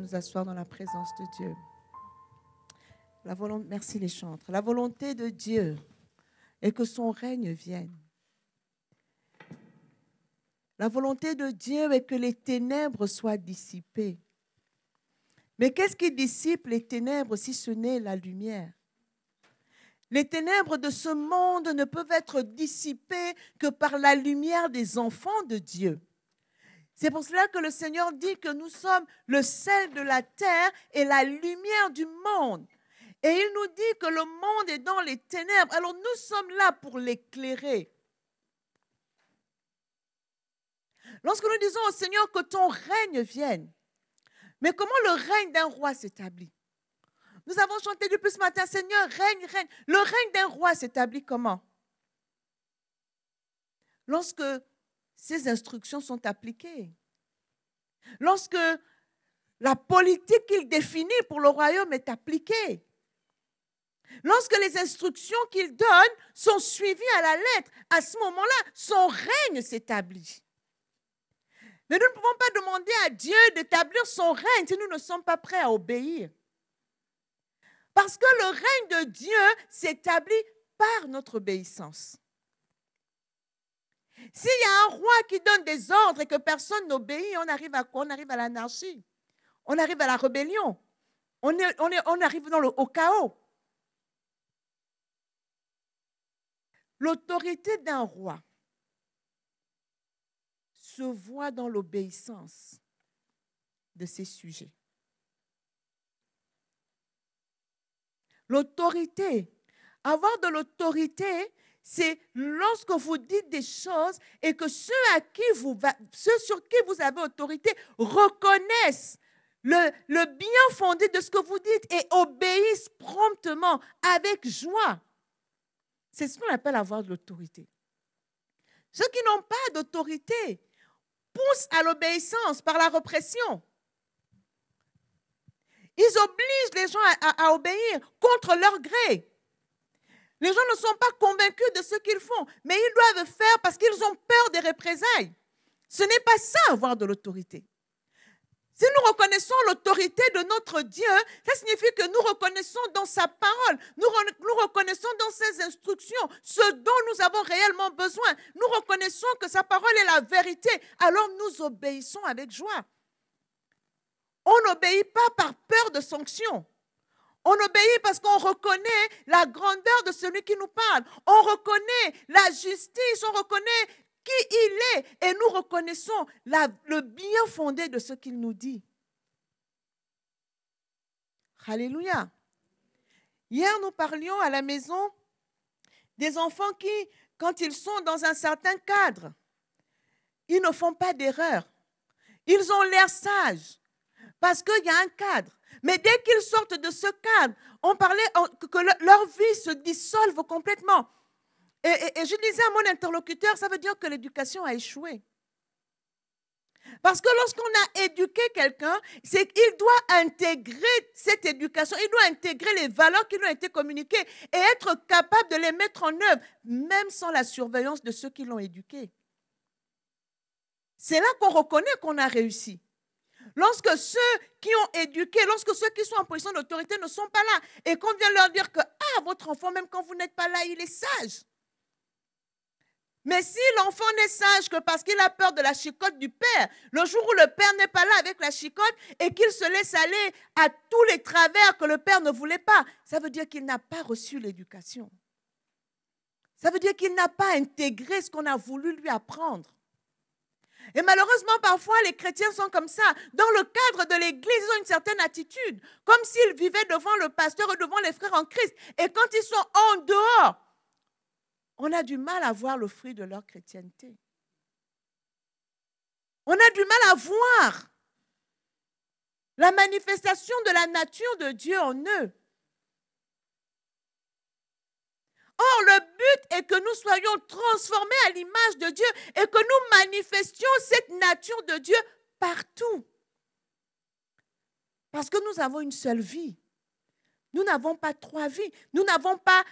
nous asseoir dans la présence de Dieu. Merci les chantres. La volonté de Dieu est que son règne vienne. La volonté de Dieu est que les ténèbres soient dissipées. Mais qu'est-ce qui dissipe les ténèbres si ce n'est la lumière? Les ténèbres de ce monde ne peuvent être dissipées que par la lumière des enfants de Dieu. C'est pour cela que le Seigneur dit que nous sommes le sel de la terre et la lumière du monde. Et il nous dit que le monde est dans les ténèbres. Alors nous sommes là pour l'éclairer. Lorsque nous disons au Seigneur que ton règne vienne, mais comment le règne d'un roi s'établit? Nous avons chanté depuis ce matin, Seigneur, règne, règne. Le règne d'un roi s'établit comment? Lorsque ces instructions sont appliquées. Lorsque la politique qu'il définit pour le royaume est appliquée. Lorsque les instructions qu'il donne sont suivies à la lettre, à ce moment-là, son règne s'établit. Mais nous ne pouvons pas demander à Dieu d'établir son règne si nous ne sommes pas prêts à obéir. Parce que le règne de Dieu s'établit par notre obéissance. S'il y a un roi qui donne des ordres et que personne n'obéit, on arrive à quoi? On arrive à l'anarchie. On arrive à la rébellion. On arrive au chaos. L'autorité d'un roi se voit dans l'obéissance de ses sujets. L'autorité, avoir de l'autorité, c'est lorsque vous dites des choses et que ceux sur qui vous avez autorité reconnaissent le bien fondé de ce que vous dites et obéissent promptement, avec joie. C'est ce qu'on appelle avoir de l'autorité. Ceux qui n'ont pas d'autorité poussent à l'obéissance par la répression. Ils obligent les gens à obéir contre leur gré. Les gens ne sont pas convaincus de ce qu'ils font, mais ils doivent faire parce qu'ils ont peur des représailles. Ce n'est pas ça, avoir de l'autorité. Si nous reconnaissons l'autorité de notre Dieu, ça signifie que nous reconnaissons dans sa parole, nous reconnaissons dans ses instructions ce dont nous avons réellement besoin. Nous reconnaissons que sa parole est la vérité, alors nous obéissons avec joie. On n'obéit pas par peur de sanctions. On obéit parce qu'on reconnaît la grandeur de celui qui nous parle. On reconnaît la justice, on reconnaît qui il est et nous reconnaissons le bien fondé de ce qu'il nous dit. Alléluia. Hier, nous parlions à la maison des enfants qui, quand ils sont dans un certain cadre, ils ne font pas d'erreur. Ils ont l'air sages parce qu'il y a un cadre. Mais dès qu'ils sortent de ce cadre, on parlait que leur vie se dissolve complètement. Et je disais à mon interlocuteur, ça veut dire que l'éducation a échoué. Parce que lorsqu'on a éduqué quelqu'un, c'est qu'il doit intégrer cette éducation, il doit intégrer les valeurs qui lui ont été communiquées et être capable de les mettre en œuvre, même sans la surveillance de ceux qui l'ont éduqué. C'est là qu'on reconnaît qu'on a réussi. Lorsque ceux qui ont éduqué, lorsque ceux qui sont en position d'autorité ne sont pas là et qu'on vient leur dire que votre enfant, même quand vous n'êtes pas là, il est sage. Mais si l'enfant n'est sage que parce qu'il a peur de la chicotte du père, le jour où le père n'est pas là avec la chicotte et qu'il se laisse aller à tous les travers que le père ne voulait pas, ça veut dire qu'il n'a pas reçu l'éducation. Ça veut dire qu'il n'a pas intégré ce qu'on a voulu lui apprendre. Et malheureusement, parfois, les chrétiens sont comme ça. Dans le cadre de l'Église, ils ont une certaine attitude, comme s'ils vivaient devant le pasteur et devant les frères en Christ. Et quand ils sont en dehors, on a du mal à voir le fruit de leur chrétienté. On a du mal à voir la manifestation de la nature de Dieu en eux. Or, le but est que nous soyons transformés à l'image de Dieu et que nous manifestions cette nature de Dieu partout. Parce que nous avons une seule vie. Nous n'avons pas trois vies. Nous n'avons pas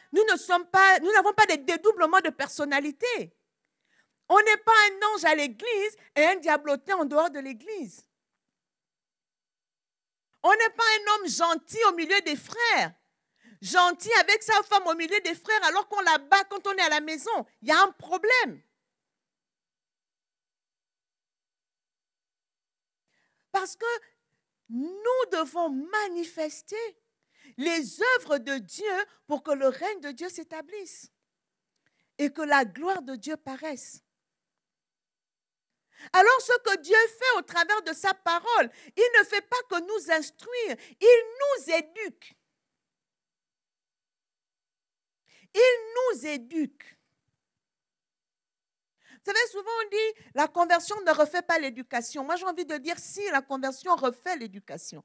des dédoublements de personnalité. On n'est pas un ange à l'église et un diablotin en dehors de l'église. On n'est pas un homme gentil au milieu des frères. Gentil avec sa femme au milieu des frères alors qu'on la bat quand on est à la maison. Il y a un problème. Parce que nous devons manifester les œuvres de Dieu pour que le règne de Dieu s'établisse et que la gloire de Dieu paraisse. Alors ce que Dieu fait au travers de sa parole, il ne fait pas que nous instruire, il nous éduque. Il nous éduque. Vous savez, souvent on dit, la conversion ne refait pas l'éducation. Moi j'ai envie de dire, si, la conversion refait l'éducation.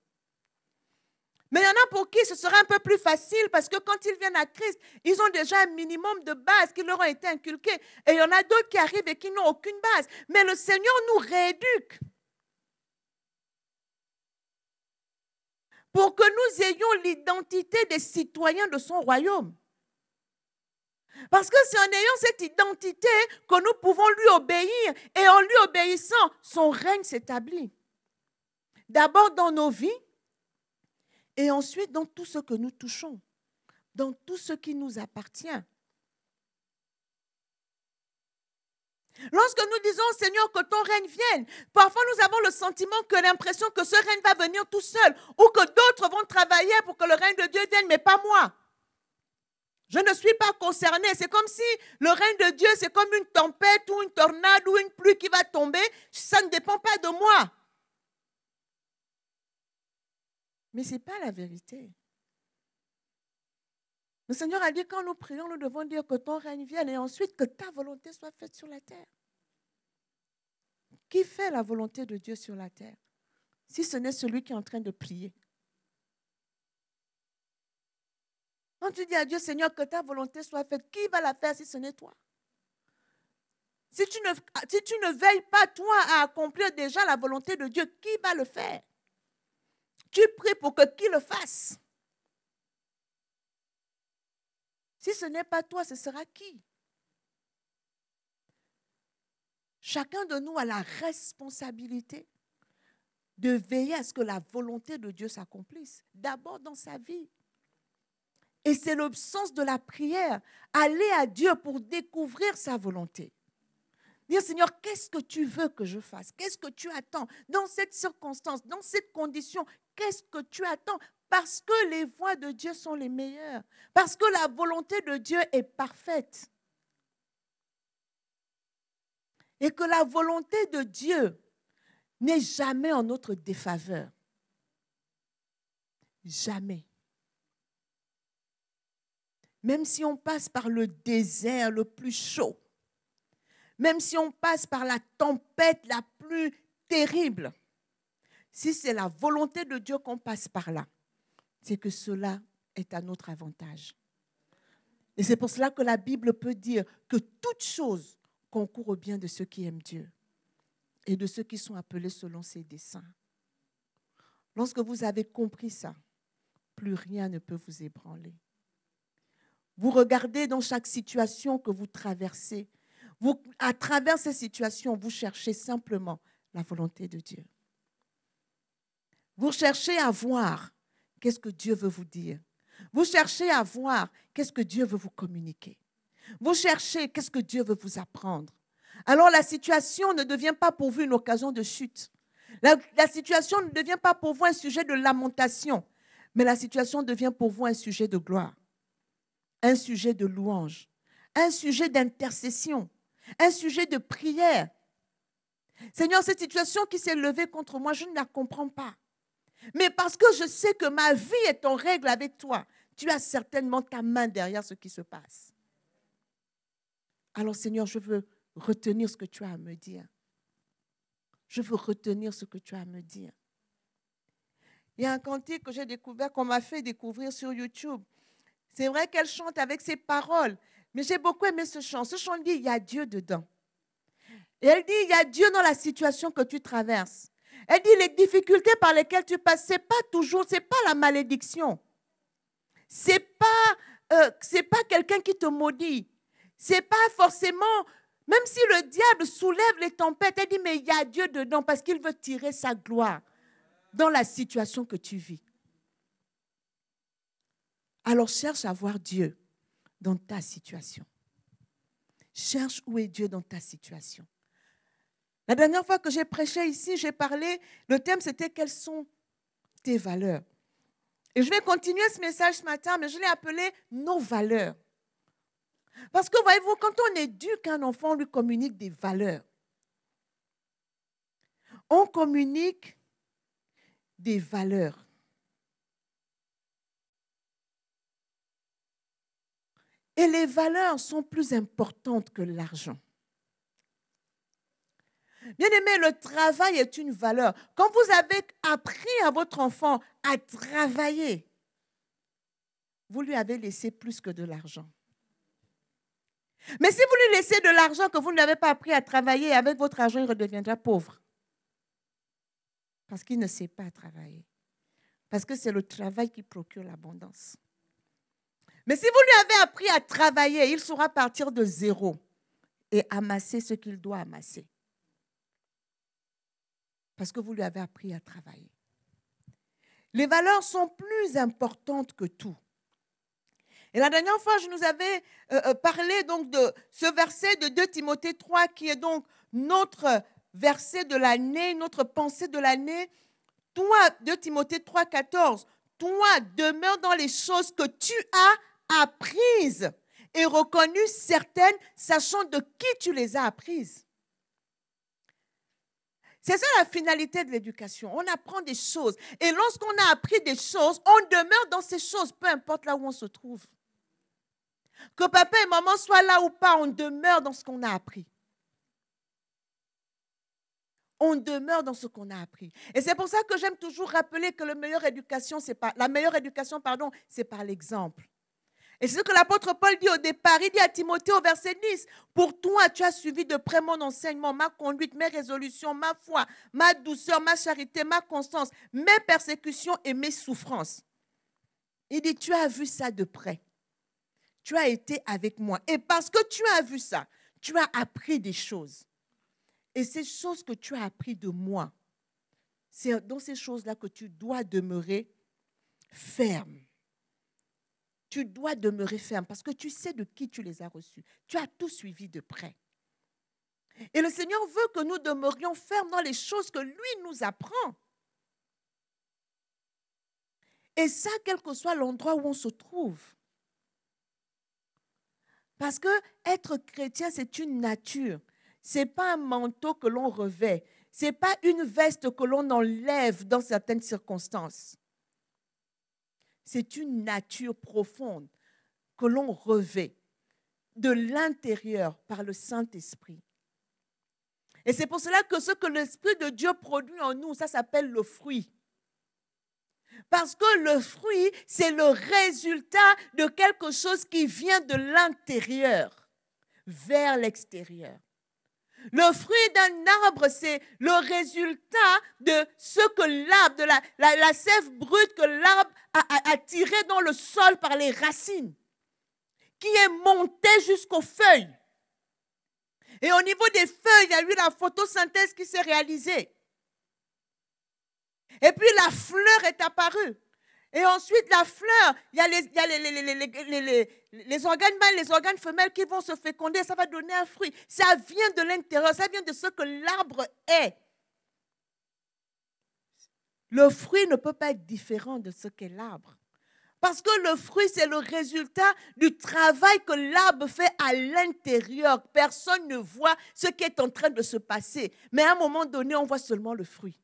Mais il y en a pour qui ce sera un peu plus facile parce que quand ils viennent à Christ, ils ont déjà un minimum de base qui leur a été inculqué. Et il y en a d'autres qui arrivent et qui n'ont aucune base. Mais le Seigneur nous rééduque pour que nous ayons l'identité des citoyens de son royaume. Parce que c'est en ayant cette identité que nous pouvons lui obéir et en lui obéissant, son règne s'établit. D'abord dans nos vies, et ensuite, dans tout ce que nous touchons, dans tout ce qui nous appartient. Lorsque nous disons, Seigneur, que ton règne vienne, parfois nous avons le sentiment que l'impression que ce règne va venir tout seul ou que d'autres vont travailler pour que le règne de Dieu vienne, mais pas moi. Je ne suis pas concernée. C'est comme si le règne de Dieu, c'est comme une tempête ou une tornade ou une pluie qui va tomber. Ça ne dépend pas de moi. Mais ce n'est pas la vérité. Le Seigneur a dit, quand nous prions, nous devons dire que ton règne vienne et ensuite que ta volonté soit faite sur la terre. Qui fait la volonté de Dieu sur la terre? Si ce n'est celui qui est en train de prier. Quand tu dis à Dieu, Seigneur, que ta volonté soit faite, qui va la faire si ce n'est toi? Si tu ne veilles pas, toi, à accomplir déjà la volonté de Dieu, qui va le faire? Tu pries pour que qui le fasse? Si ce n'est pas toi, ce sera qui? Chacun de nous a la responsabilité de veiller à ce que la volonté de Dieu s'accomplisse, d'abord dans sa vie. Et c'est le sens de la prière, aller à Dieu pour découvrir sa volonté. Dire, Seigneur, qu'est-ce que tu veux que je fasse? Qu'est-ce que tu attends dans cette circonstance, dans cette condition? Qu'est-ce que tu attends? Parce que les voies de Dieu sont les meilleures. Parce que la volonté de Dieu est parfaite. Et que la volonté de Dieu n'est jamais en notre défaveur. Jamais. Même si on passe par le désert le plus chaud, même si on passe par la tempête la plus terrible, si c'est la volonté de Dieu qu'on passe par là, c'est que cela est à notre avantage. Et c'est pour cela que la Bible peut dire que toute chose concourt au bien de ceux qui aiment Dieu et de ceux qui sont appelés selon ses desseins. Lorsque vous avez compris ça, plus rien ne peut vous ébranler. Vous regardez dans chaque situation que vous traversez. À travers ces situations, vous cherchez simplement la volonté de Dieu. Vous cherchez à voir qu'est-ce que Dieu veut vous dire. Vous cherchez à voir qu'est-ce que Dieu veut vous communiquer. Vous cherchez qu'est-ce que Dieu veut vous apprendre. Alors la situation ne devient pas pour vous une occasion de chute. La situation ne devient pas pour vous un sujet de lamentation, mais la situation devient pour vous un sujet de gloire, un sujet de louange, un sujet d'intercession, un sujet de prière. Seigneur, cette situation qui s'est levée contre moi, je ne la comprends pas. Mais parce que je sais que ma vie est en règle avec toi, tu as certainement ta main derrière ce qui se passe. Alors Seigneur, je veux retenir ce que tu as à me dire. Je veux retenir ce que tu as à me dire. Il y a un cantique que j'ai découvert, qu'on m'a fait découvrir sur YouTube. C'est vrai qu'elle chante avec ses paroles, mais j'ai beaucoup aimé ce chant. Ce chant dit, il y a Dieu dedans. Et elle dit, il y a Dieu dans la situation que tu traverses. Elle dit, les difficultés par lesquelles tu passes, ce n'est pas toujours, ce n'est pas la malédiction. Ce n'est pas quelqu'un qui te maudit. Ce n'est pas forcément, même si le diable soulève les tempêtes, elle dit, mais il y a Dieu dedans parce qu'il veut tirer sa gloire. dans la situation que tu vis. Alors cherche à voir Dieu dans ta situation. Cherche où est Dieu dans ta situation. La dernière fois que j'ai prêché ici, j'ai parlé, le thème c'était quelles sont tes valeurs. Et je vais continuer ce message ce matin, mais je l'ai appelé nos valeurs. Parce que voyez-vous, quand on éduque un enfant, on lui communique des valeurs. On communique des valeurs. Et les valeurs sont plus importantes que l'argent. Bien aimé, le travail est une valeur. Quand vous avez appris à votre enfant à travailler, vous lui avez laissé plus que de l'argent. Mais si vous lui laissez de l'argent que vous n'avez pas appris à travailler, avec votre argent, il redeviendra pauvre. Parce qu'il ne sait pas travailler. Parce que c'est le travail qui procure l'abondance. Mais si vous lui avez appris à travailler, il saura partir de zéro et amasser ce qu'il doit amasser. Parce que vous lui avez appris à travailler. Les valeurs sont plus importantes que tout. Et la dernière fois, je nous avais parlé donc de ce verset de 2 Timothée 3 qui est donc notre verset de l'année, notre pensée de l'année. Toi, 2 Timothée 3, 14, toi demeure dans les choses que tu as apprises et reconnues certaines, sachant de qui tu les as apprises. C'est ça la finalité de l'éducation. On apprend des choses. Et lorsqu'on a appris des choses, on demeure dans ces choses, peu importe là où on se trouve. Que papa et maman soient là ou pas, on demeure dans ce qu'on a appris. On demeure dans ce qu'on a appris. Et c'est pour ça que j'aime toujours rappeler que la meilleure éducation, c'est par l'exemple. Et c'est ce que l'apôtre Paul dit au départ. Il dit à Timothée au verset 10, « Pour toi, tu as suivi de près mon enseignement, ma conduite, mes résolutions, ma foi, ma douceur, ma charité, ma constance, mes persécutions et mes souffrances. » Il dit, tu as vu ça de près. Tu as été avec moi. Et parce que tu as vu ça, tu as appris des choses. Et ces choses que tu as appris de moi, c'est dans ces choses-là que tu dois demeurer ferme. Tu dois demeurer ferme parce que tu sais de qui tu les as reçus. Tu as tout suivi de près. Et le Seigneur veut que nous demeurions fermes dans les choses que lui nous apprend. Et ça, quel que soit l'endroit où on se trouve. Parce que être chrétien, c'est une nature. Ce n'est pas un manteau que l'on revêt. Ce n'est pas une veste que l'on enlève dans certaines circonstances. C'est une nature profonde que l'on revêt de l'intérieur par le Saint-Esprit. Et c'est pour cela que ce que l'Esprit de Dieu produit en nous, ça s'appelle le fruit. Parce que le fruit, c'est le résultat de quelque chose qui vient de l'intérieur vers l'extérieur. Le fruit d'un arbre, c'est le résultat de ce que l'arbre, de la sève brute que l'arbre a tirée dans le sol par les racines, qui est montée jusqu'aux feuilles. Et au niveau des feuilles, il y a eu la photosynthèse qui s'est réalisée. Et puis la fleur est apparue. Et ensuite, la fleur, il y a les organes mâles, les organes femelles qui vont se féconder. Ça va donner un fruit. Ça vient de l'intérieur. Ça vient de ce que l'arbre est. Le fruit ne peut pas être différent de ce qu'est l'arbre. Parce que le fruit, c'est le résultat du travail que l'arbre fait à l'intérieur. Personne ne voit ce qui est en train de se passer. Mais à un moment donné, on voit seulement le fruit.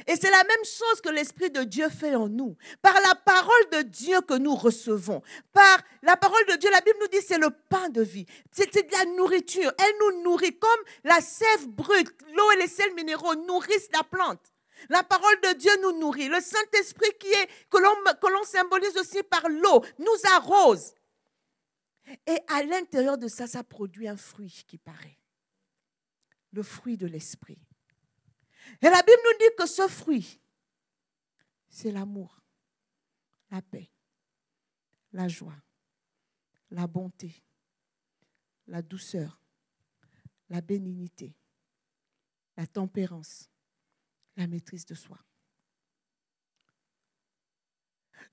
Et c'est la même chose que l'Esprit de Dieu fait en nous. Par la parole de Dieu que nous recevons. Par la parole de Dieu, la Bible nous dit c'est le pain de vie. C'est de la nourriture. Elle nous nourrit comme la sève brute. L'eau et les sels minéraux nourrissent la plante. La parole de Dieu nous nourrit. Le Saint-Esprit que l'on symbolise aussi par l'eau nous arrose. Et à l'intérieur de ça, ça produit un fruit qui paraît. Le fruit de l'Esprit. Et la Bible nous dit que ce fruit, c'est l'amour, la paix, la joie, la bonté, la douceur, la bénignité, la tempérance, La maîtrise de soi.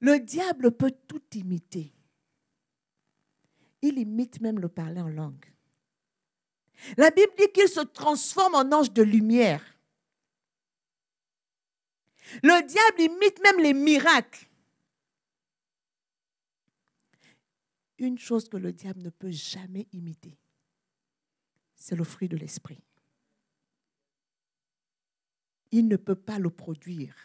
Le diable peut tout imiter. Il imite même le parler en langue. La Bible dit qu'il se transforme en ange de lumière. Le diable imite même les miracles. Une chose que le diable ne peut jamais imiter, c'est le fruit de l'esprit. Il ne peut pas le produire.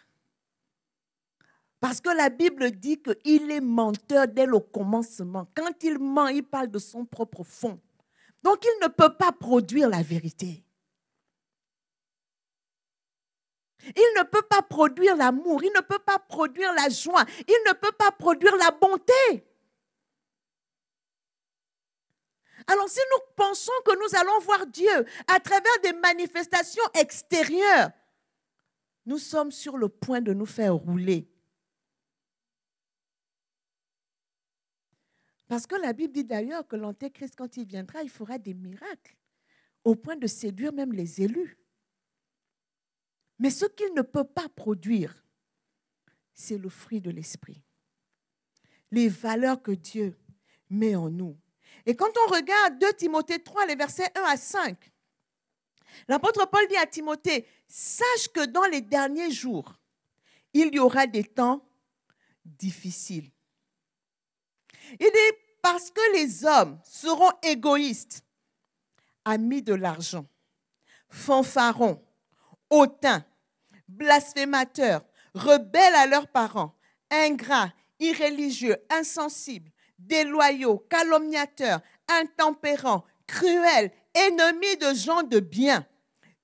Parce que la Bible dit qu'il est menteur dès le commencement. Quand il ment, il parle de son propre fond. Donc, il ne peut pas produire la vérité. Il ne peut pas produire l'amour. Il ne peut pas produire la joie. Il ne peut pas produire la bonté. Alors, si nous pensons que nous allons voir Dieu à travers des manifestations extérieures, nous sommes sur le point de nous faire rouler. Parce que la Bible dit d'ailleurs que l'Antéchrist, quand il viendra, il fera des miracles, au point de séduire même les élus. Mais ce qu'il ne peut pas produire, c'est le fruit de l'esprit. Les valeurs que Dieu met en nous. Et quand on regarde 2 Timothée 3, les versets 1 à 5, l'apôtre Paul dit à Timothée, « Sache que dans les derniers jours, il y aura des temps difficiles. » Il dit, parce que les hommes seront égoïstes, amis de l'argent, fanfarons, hautains, blasphémateurs, rebelles à leurs parents, ingrats, irréligieux, insensibles, déloyaux, calomniateurs, intempérants, cruels, ennemis de gens de bien,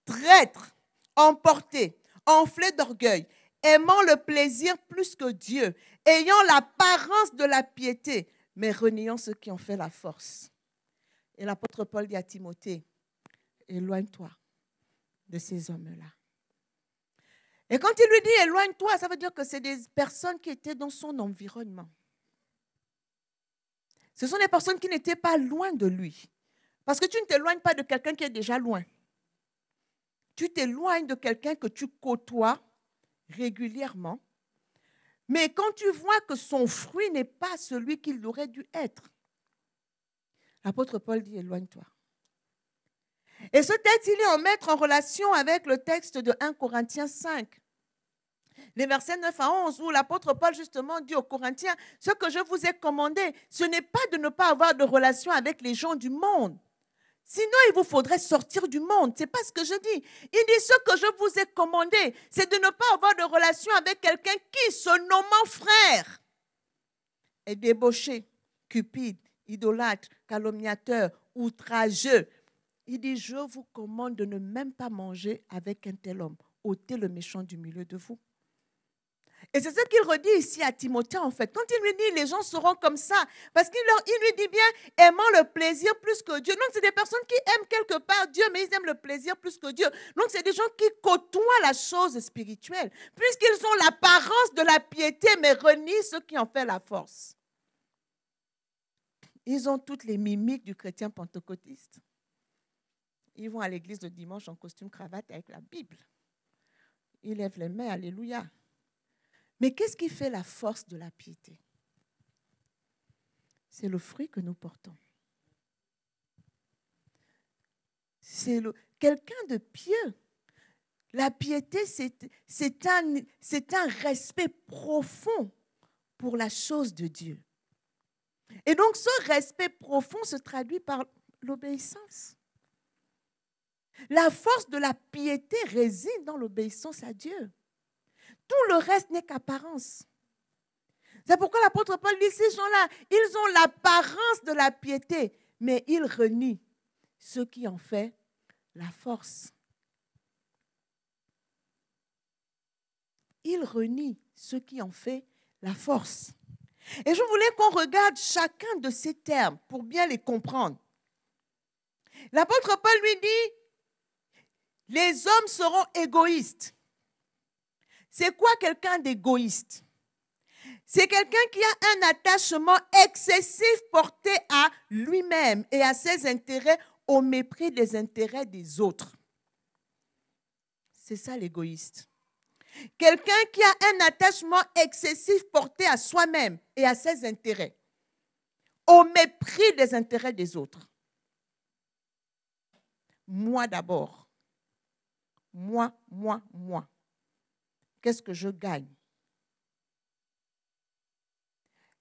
traîtres, emportés, enflés d'orgueil, aimant le plaisir plus que Dieu, ayant l'apparence de la piété, mais reniant ceux qui en fait la force. Et l'apôtre Paul dit à Timothée, éloigne-toi de ces hommes-là. Et quand il lui dit éloigne-toi, ça veut dire que c'est des personnes qui étaient dans son environnement. Ce sont des personnes qui n'étaient pas loin de lui. Parce que tu ne t'éloignes pas de quelqu'un qui est déjà loin. Tu t'éloignes de quelqu'un que tu côtoies régulièrement. Mais quand tu vois que son fruit n'est pas celui qu'il aurait dû être, l'apôtre Paul dit éloigne-toi. Et ce texte, il est à mettre en relation avec le texte de 1 Corinthiens 5. Les versets 9 à 11, où l'apôtre Paul justement dit aux Corinthiens, ce que je vous ai commandé, ce n'est pas de ne pas avoir de relation avec les gens du monde. Sinon, il vous faudrait sortir du monde. Ce n'est pas ce que je dis. Il dit, ce que je vous ai commandé, c'est de ne pas avoir de relation avec quelqu'un qui, se nommant frère, est débauché, cupide, idolâtre, calomniateur, outrageux. Il dit, je vous commande de ne même pas manger avec un tel homme. Ôtez le méchant du milieu de vous. Et c'est ce qu'il redit ici à Timothée, en fait. Quand il lui dit, les gens seront comme ça, parce qu'il lui dit bien, aimant le plaisir plus que Dieu. Donc, c'est des personnes qui aiment quelque part Dieu, mais ils aiment le plaisir plus que Dieu. Donc, c'est des gens qui côtoient la chose spirituelle, puisqu'ils ont l'apparence de la piété, mais renient ceux qui en font la force. Ils ont toutes les mimiques du chrétien pentecôtiste. Ils vont à l'église le dimanche en costume cravate avec la Bible. Ils lèvent les mains, alléluia. Mais qu'est-ce qui fait la force de la piété? C'est le fruit que nous portons. C'est quelqu'un de pieux. La piété, c'est un respect profond pour la chose de Dieu. Et donc, ce respect profond se traduit par l'obéissance. La force de la piété réside dans l'obéissance à Dieu. Tout le reste n'est qu'apparence. C'est pourquoi l'apôtre Paul dit, ces gens-là, ils ont l'apparence de la piété, mais ils renient ce qui en fait la force. Ils renient ce qui en fait la force. Et je voulais qu'on regarde chacun de ces termes pour bien les comprendre. L'apôtre Paul lui dit, les hommes seront égoïstes. C'est quoi quelqu'un d'égoïste? C'est quelqu'un qui a un attachement excessif porté à lui-même et à ses intérêts au mépris des intérêts des autres. C'est ça l'égoïste. Quelqu'un qui a un attachement excessif porté à soi-même et à ses intérêts, au mépris des intérêts des autres. Moi d'abord. Moi. Qu'est-ce que je gagne?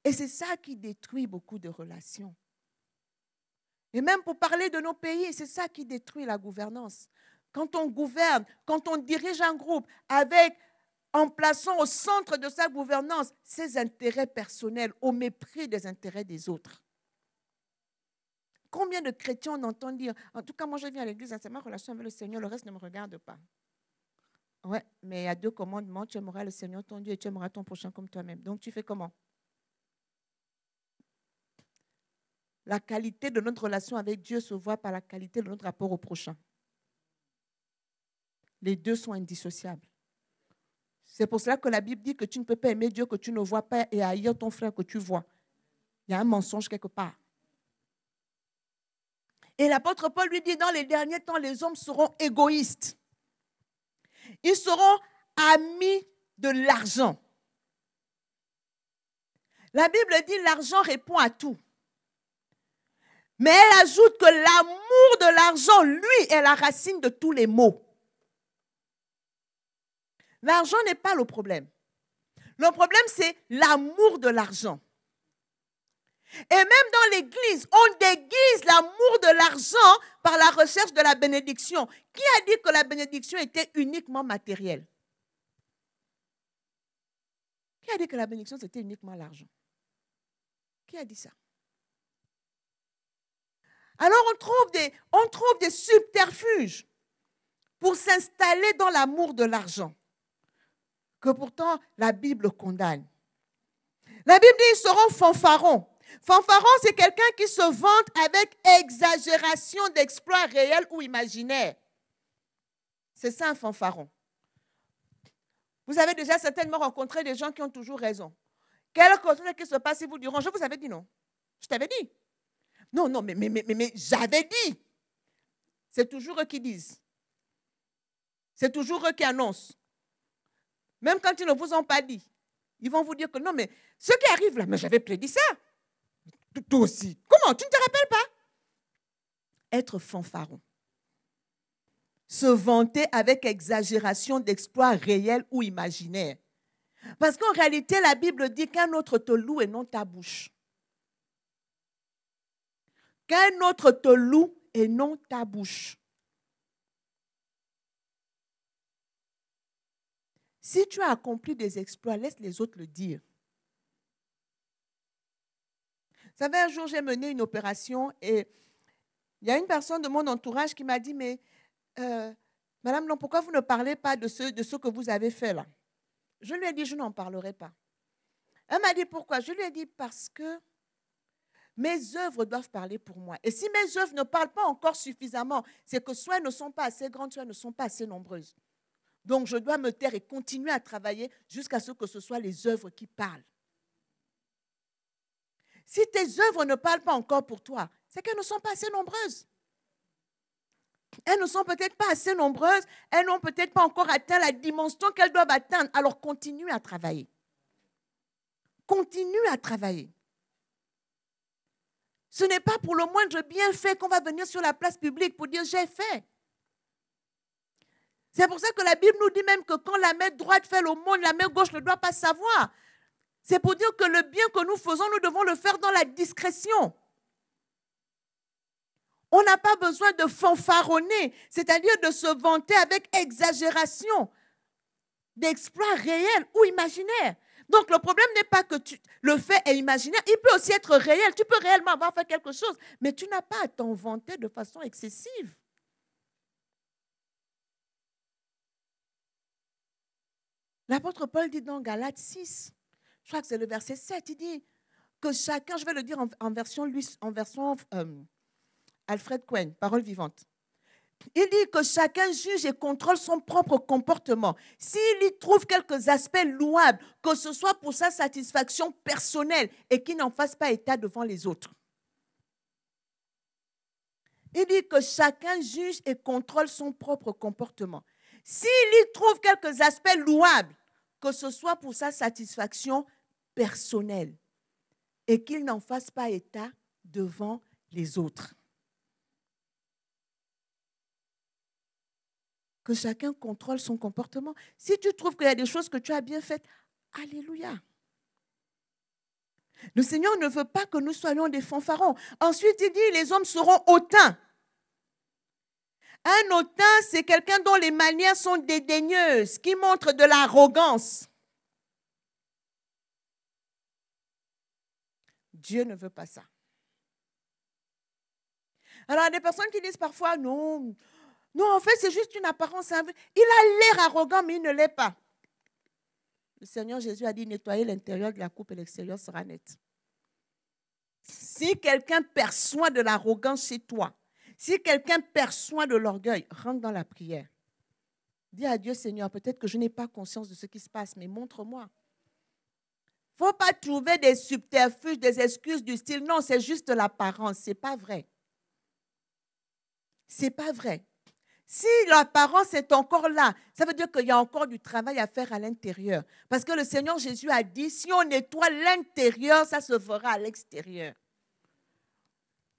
Et c'est ça qui détruit beaucoup de relations. Et même pour parler de nos pays, c'est ça qui détruit la gouvernance. Quand on gouverne, quand on dirige un groupe en plaçant au centre de sa gouvernance ses intérêts personnels au mépris des intérêts des autres. Combien de chrétiens on entend dire, en tout cas moi je viens à l'église, c'est ma relation avec le Seigneur, le reste ne me regarde pas. Ouais, mais il y a 2 commandements, tu aimeras le Seigneur ton Dieu et tu aimeras ton prochain comme toi-même. Donc tu fais comment? La qualité de notre relation avec Dieu se voit par la qualité de notre rapport au prochain. Les deux sont indissociables. C'est pour cela que la Bible dit que tu ne peux pas aimer Dieu que tu ne vois pas et haïr ton frère que tu vois. Il y a un mensonge quelque part. Et l'apôtre Paul lui dit, dans les derniers temps, les hommes seront égoïstes. Ils seront amis de l'argent. La Bible dit l'argent répond à tout. Mais elle ajoute que l'amour de l'argent, lui, est la racine de tous les maux. L'argent n'est pas le problème. Le problème, c'est l'amour de l'argent. Et même dans l'Église, on déguise l'amour de l'argent par la recherche de la bénédiction. Qui a dit que la bénédiction était uniquement matérielle? Qui a dit que la bénédiction, c'était uniquement l'argent? Qui a dit ça? Alors on trouve des subterfuges pour s'installer dans l'amour de l'argent, que pourtant la Bible condamne. La Bible dit ils seront fanfarons. Fanfaron, c'est quelqu'un qui se vante avec exagération d'exploits réels ou imaginaires. C'est ça un fanfaron. Vous avez déjà certainement rencontré des gens qui ont toujours raison. Quel chose qui se passe, ils vous diront, je vous avais dit non. Je t'avais dit. Non, mais j'avais dit. C'est toujours eux qui disent. C'est toujours eux qui annoncent. Même quand ils ne vous ont pas dit. Ils vont vous dire que non, mais ce qui arrive là, mais j'avais prédit ça. Toi aussi. Comment? Tu ne te rappelles pas? Être fanfaron. Se vanter avec exagération d'exploits réels ou imaginaires. Parce qu'en réalité, la Bible dit qu'un autre te loue et non ta bouche. Qu'un autre te loue et non ta bouche. Si tu as accompli des exploits, laisse les autres le dire. Vous savez, un jour, j'ai mené une opération et il y a une personne de mon entourage qui m'a dit, mais Madame, non, pourquoi vous ne parlez pas de ce que vous avez fait là? Je lui ai dit, je n'en parlerai pas. Elle m'a dit, pourquoi? Je lui ai dit, parce que mes œuvres doivent parler pour moi. Et si mes œuvres ne parlent pas encore suffisamment, c'est que soit elles ne sont pas assez grandes, soit elles ne sont pas assez nombreuses. Donc, je dois me taire et continuer à travailler jusqu'à ce que ce soit les œuvres qui parlent. Si tes œuvres ne parlent pas encore pour toi, c'est qu'elles ne sont pas assez nombreuses. Elles ne sont peut-être pas assez nombreuses, elles n'ont peut-être pas encore atteint la dimension qu'elles doivent atteindre. Alors, continue à travailler. Continue à travailler. Ce n'est pas pour le moindre bienfait qu'on va venir sur la place publique pour dire « j'ai fait ». C'est pour ça que la Bible nous dit même que quand la main droite fait l'aumône, la main gauche ne doit pas savoir. C'est pour dire que le bien que nous faisons, nous devons le faire dans la discrétion. On n'a pas besoin de fanfaronner, c'est-à-dire de se vanter avec exagération d'exploits réels ou imaginaires. Donc, le problème n'est pas que le fait est imaginaire, il peut aussi être réel. Tu peux réellement avoir fait quelque chose, mais tu n'as pas à t'en vanter de façon excessive. L'apôtre Paul dit dans Galates 6, je crois que c'est le verset 7, il dit que chacun, je vais le dire en version Alfred Cohen, parole vivante. Il dit que chacun juge et contrôle son propre comportement. S'il y trouve quelques aspects louables, que ce soit pour sa satisfaction personnelle et qu'il n'en fasse pas état devant les autres. Il dit que chacun juge et contrôle son propre comportement. S'il y trouve quelques aspects louables, que ce soit pour sa satisfaction personnelle et qu'il n'en fasse pas état devant les autres. Que chacun contrôle son comportement. Si tu trouves qu'il y a des choses que tu as bien faites, alléluia. Le Seigneur ne veut pas que nous soyons des fanfarons. Ensuite, il dit, les hommes seront hautains. Un hautain, c'est quelqu'un dont les manières sont dédaigneuses, qui montre de l'arrogance. Dieu ne veut pas ça. Alors, il y a des personnes qui disent parfois, non, en fait, c'est juste une apparence. Il a l'air arrogant, mais il ne l'est pas. Le Seigneur Jésus a dit, nettoyez l'intérieur de la coupe et l'extérieur sera net. Si quelqu'un perçoit de l'arrogance chez toi, si quelqu'un perçoit de l'orgueil, rentre dans la prière. Dis à Dieu, Seigneur, peut-être que je n'ai pas conscience de ce qui se passe, mais montre-moi. Il ne faut pas trouver des subterfuges, des excuses du style, non, c'est juste l'apparence. Ce n'est pas vrai. Ce n'est pas vrai. Si l'apparence est encore là, ça veut dire qu'il y a encore du travail à faire à l'intérieur. Parce que le Seigneur Jésus a dit, si on nettoie l'intérieur, ça se fera à l'extérieur.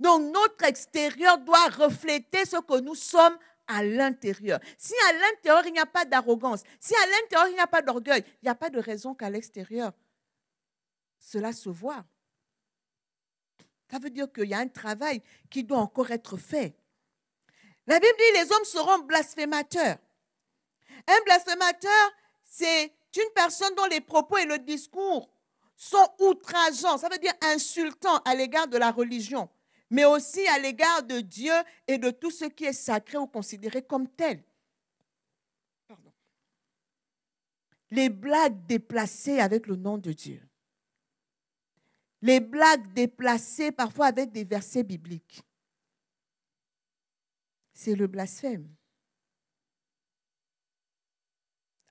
Donc, notre extérieur doit refléter ce que nous sommes à l'intérieur. Si à l'intérieur, il n'y a pas d'arrogance, si à l'intérieur, il n'y a pas d'orgueil, il n'y a pas de raison qu'à l'extérieur, cela se voit. Ça veut dire qu'il y a un travail qui doit encore être fait. La Bible dit, les hommes seront blasphémateurs. Un blasphémateur, c'est une personne dont les propos et le discours sont outrageants, ça veut dire insultants à l'égard de la religion, mais aussi à l'égard de Dieu et de tout ce qui est sacré ou considéré comme tel. Pardon. Les blagues déplacées avec le nom de Dieu. Les blagues déplacées parfois avec des versets bibliques. C'est le blasphème.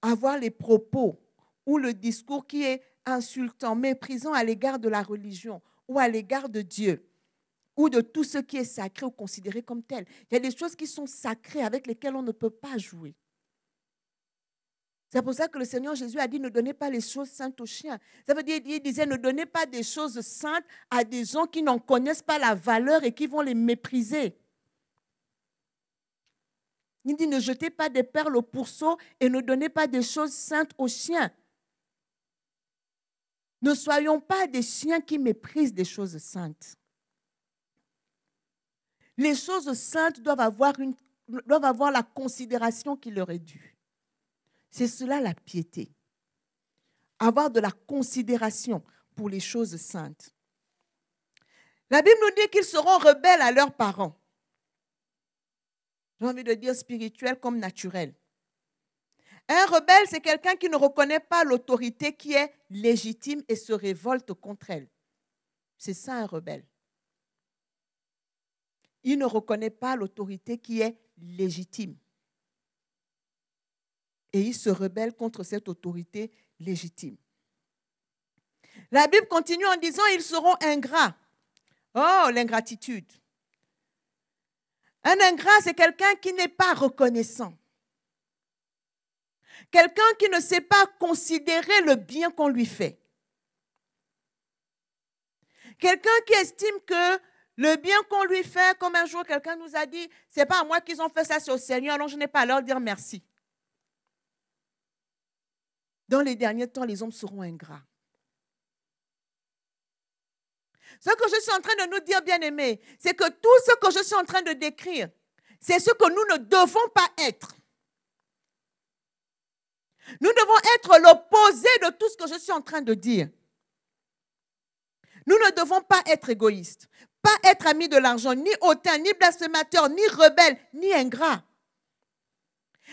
Avoir les propos ou le discours qui est insultant, méprisant à l'égard de la religion ou à l'égard de Dieu ou de tout ce qui est sacré ou considéré comme tel. Il y a des choses qui sont sacrées avec lesquelles on ne peut pas jouer. C'est pour ça que le Seigneur Jésus a dit, ne donnez pas les choses saintes aux chiens. Ça veut dire, il disait, ne donnez pas des choses saintes à des gens qui n'en connaissent pas la valeur et qui vont les mépriser. Il dit, ne jetez pas des perles au pourceau et ne donnez pas des choses saintes aux chiens. Ne soyons pas des chiens qui méprisent des choses saintes. Les choses saintes doivent avoir la considération qui leur est due. C'est cela la piété. Avoir de la considération pour les choses saintes. La Bible nous dit qu'ils seront rebelles à leurs parents. J'ai envie de dire spirituel comme naturel. Un rebelle, c'est quelqu'un qui ne reconnaît pas l'autorité qui est légitime et se révolte contre elle. C'est ça un rebelle. Il ne reconnaît pas l'autorité qui est légitime. Et il se rebelle contre cette autorité légitime. La Bible continue en disant, ils seront ingrats. Oh, l'ingratitude. Un ingrat, c'est quelqu'un qui n'est pas reconnaissant. Quelqu'un qui ne sait pas considérer le bien qu'on lui fait. Quelqu'un qui estime que le bien qu'on lui fait, comme un jour quelqu'un nous a dit, ce n'est pas à moi qu'ils ont fait ça, c'est au Seigneur, donc je n'ai pas à leur dire merci. Dans les derniers temps, les hommes seront ingrats. Ce que je suis en train de nous dire, bien-aimés, c'est que tout ce que je suis en train de décrire, c'est ce que nous ne devons pas être. Nous devons être l'opposé de tout ce que je suis en train de dire. Nous ne devons pas être égoïstes, pas être amis de l'argent, ni hautains, ni blasphémateurs, ni rebelles, ni ingrats.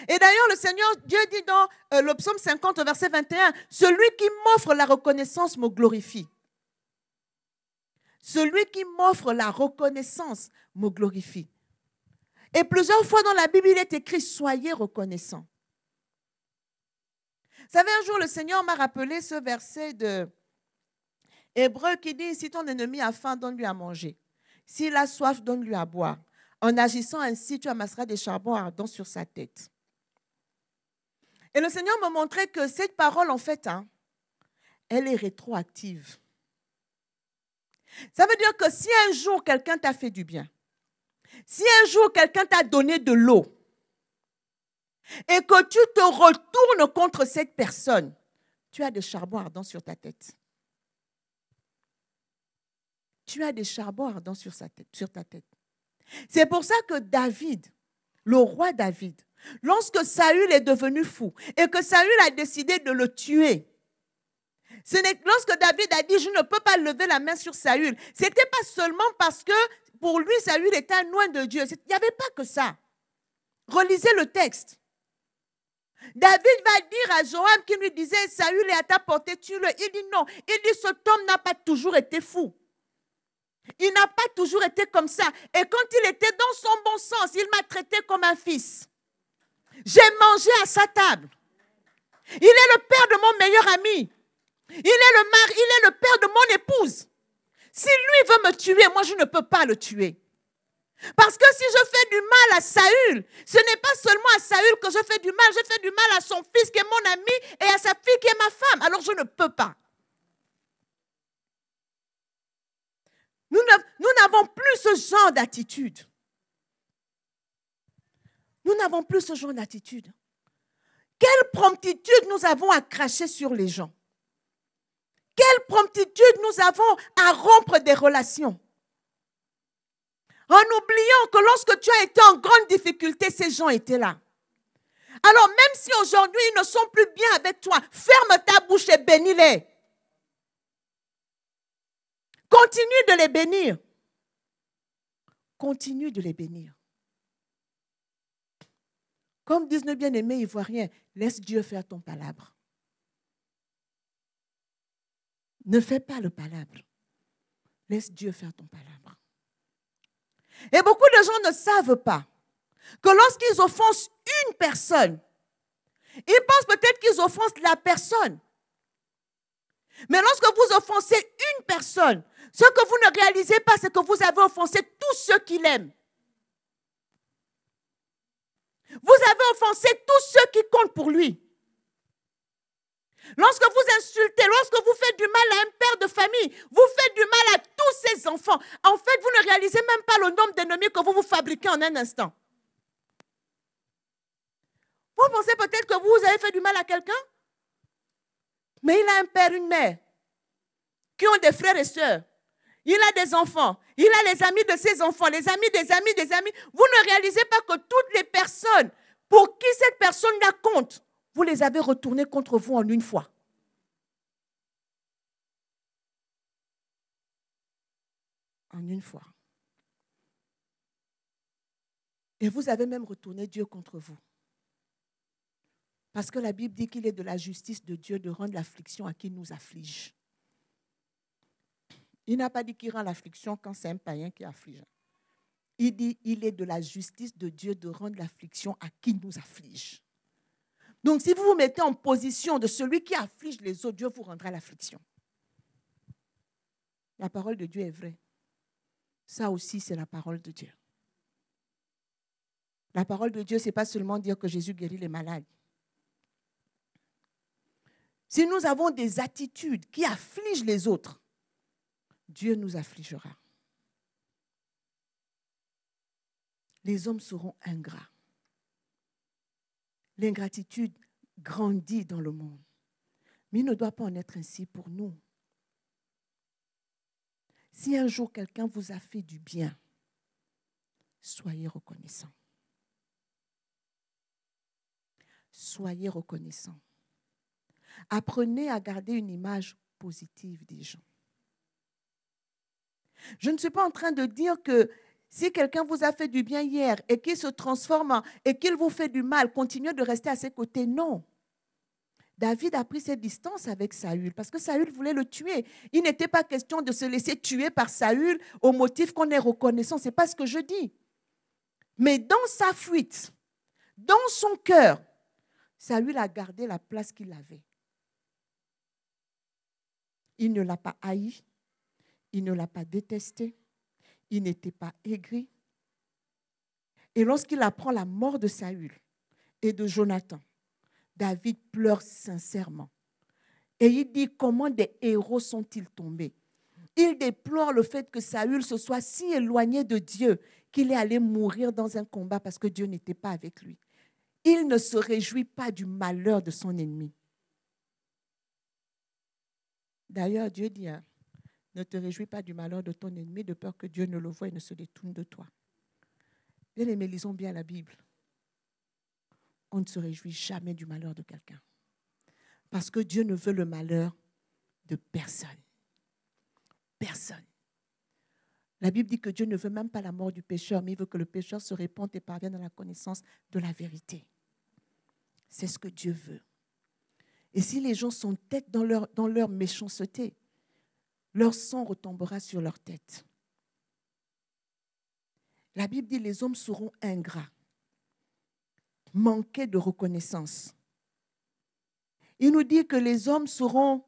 Et d'ailleurs, le Seigneur, Dieu dit dans le psaume 50, verset 21, « Celui qui m'offre la reconnaissance me glorifie. » Celui qui m'offre la reconnaissance me glorifie. Et plusieurs fois dans la Bible, il est écrit, soyez reconnaissants. Vous savez, un jour, le Seigneur m'a rappelé ce verset de Hébreu qui dit, si ton ennemi a faim, donne-lui à manger. S'il a soif, donne-lui à boire. En agissant ainsi, tu amasseras des charbons ardents sur sa tête. Et le Seigneur me montrait que cette parole, en fait, elle est rétroactive. Ça veut dire que si un jour quelqu'un t'a fait du bien, si un jour quelqu'un t'a donné de l'eau et que tu te retournes contre cette personne, tu as des charbons ardents sur ta tête. Tu as des charbons ardents sur ta tête. C'est pour ça que David, le roi David, lorsque Saül est devenu fou et que Saül a décidé de le tuer, lorsque David a dit « je ne peux pas lever la main sur Saül », ce n'était pas seulement parce que pour lui, Saül était loin de Dieu. Il n'y avait pas que ça. Relisez le texte. David va dire à Joab qui lui disait « Saül est à ta portée, tue-le ». Il dit non. Il dit « cet homme n'a pas toujours été fou. Il n'a pas toujours été comme ça. Et quand il était dans son bon sens, il m'a traité comme un fils. J'ai mangé à sa table. Il est le père de mon meilleur ami. Il est le père de mon épouse. Si lui veut me tuer, moi je ne peux pas le tuer. Parce que si je fais du mal à Saül, ce n'est pas seulement à Saül que je fais du mal à son fils qui est mon ami et à sa fille qui est ma femme. Alors je ne peux pas. Nous n'avons plus ce genre d'attitude. Nous n'avons plus ce genre d'attitude. Quelle promptitude nous avons à cracher sur les gens. Quelle promptitude nous avons à rompre des relations. En oubliant que lorsque tu as été en grande difficulté, ces gens étaient là. Alors même si aujourd'hui ils ne sont plus bien avec toi, ferme ta bouche et bénis-les. Continue de les bénir. Continue de les bénir. Comme disent nos bien-aimés ivoiriens, laisse Dieu faire ton palabre. Ne fais pas le palabre. Laisse Dieu faire ton palabre. Et beaucoup de gens ne savent pas que lorsqu'ils offensent une personne, ils pensent peut-être qu'ils offensent la personne. Mais lorsque vous offensez une personne, ce que vous ne réalisez pas, c'est que vous avez offensé tous ceux qui l'aiment. Vous avez offensé tous ceux qui comptent pour lui. Lorsque vous insultez, lorsque vous faites du mal à un père de famille, vous faites du mal à tous ses enfants. En fait, vous ne réalisez même pas le nombre d'ennemis que vous vous fabriquez en un instant. Vous pensez peut-être que vous avez fait du mal à quelqu'un, mais il a un père, une mère, qui ont des frères et sœurs. Il a des enfants. Il a les amis de ses enfants, les amis des amis des amis. Vous ne réalisez pas que toutes les personnes pour qui cette personne-là compte, vous les avez retournées contre vous en une fois. En une fois. Et vous avez même retourné Dieu contre vous. Parce que la Bible dit qu'il est de la justice de Dieu de rendre l'affliction à qui nous afflige. Il n'a pas dit qu'il rend l'affliction quand c'est un païen qui afflige. Il dit qu'il est de la justice de Dieu de rendre l'affliction à qui nous afflige. Donc, si vous vous mettez en position de celui qui afflige les autres, Dieu vous rendra l'affliction. La parole de Dieu est vraie. Ça aussi, c'est la parole de Dieu. La parole de Dieu, ce n'est pas seulement dire que Jésus guérit les malades. Si nous avons des attitudes qui affligent les autres, Dieu nous affligera. Les hommes seront ingrats. L'ingratitude grandit dans le monde. Mais il ne doit pas en être ainsi pour nous. Si un jour quelqu'un vous a fait du bien, soyez reconnaissant. Soyez reconnaissant. Apprenez à garder une image positive des gens. Je ne suis pas en train de dire que si quelqu'un vous a fait du bien hier et qu'il se transforme et qu'il vous fait du mal, continuez de rester à ses côtés. Non. David a pris ses distances avec Saül parce que Saül voulait le tuer. Il n'était pas question de se laisser tuer par Saül au motif qu'on est reconnaissant. Ce n'est pas ce que je dis. Mais dans sa fuite, dans son cœur, Saül a gardé la place qu'il avait. Il ne l'a pas haï. Il ne l'a pas détesté. Il n'était pas aigri. Et lorsqu'il apprend la mort de Saül et de Jonathan, David pleure sincèrement. Et il dit comment des héros sont-ils tombés. Il déplore le fait que Saül se soit si éloigné de Dieu qu'il est allé mourir dans un combat parce que Dieu n'était pas avec lui. Il ne se réjouit pas du malheur de son ennemi. D'ailleurs, Dieu dit, ne te réjouis pas du malheur de ton ennemi, de peur que Dieu ne le voie et ne se détourne de toi. Bien aimés, lisons bien la Bible. On ne se réjouit jamais du malheur de quelqu'un. Parce que Dieu ne veut le malheur de personne. Personne. La Bible dit que Dieu ne veut même pas la mort du pécheur, mais il veut que le pécheur se répande et parvienne à la connaissance de la vérité. C'est ce que Dieu veut. Et si les gens sont têtes dans leur méchanceté, leur sang retombera sur leur tête. La Bible dit que les hommes seront ingrats, manquer de reconnaissance. Il nous dit que les hommes seront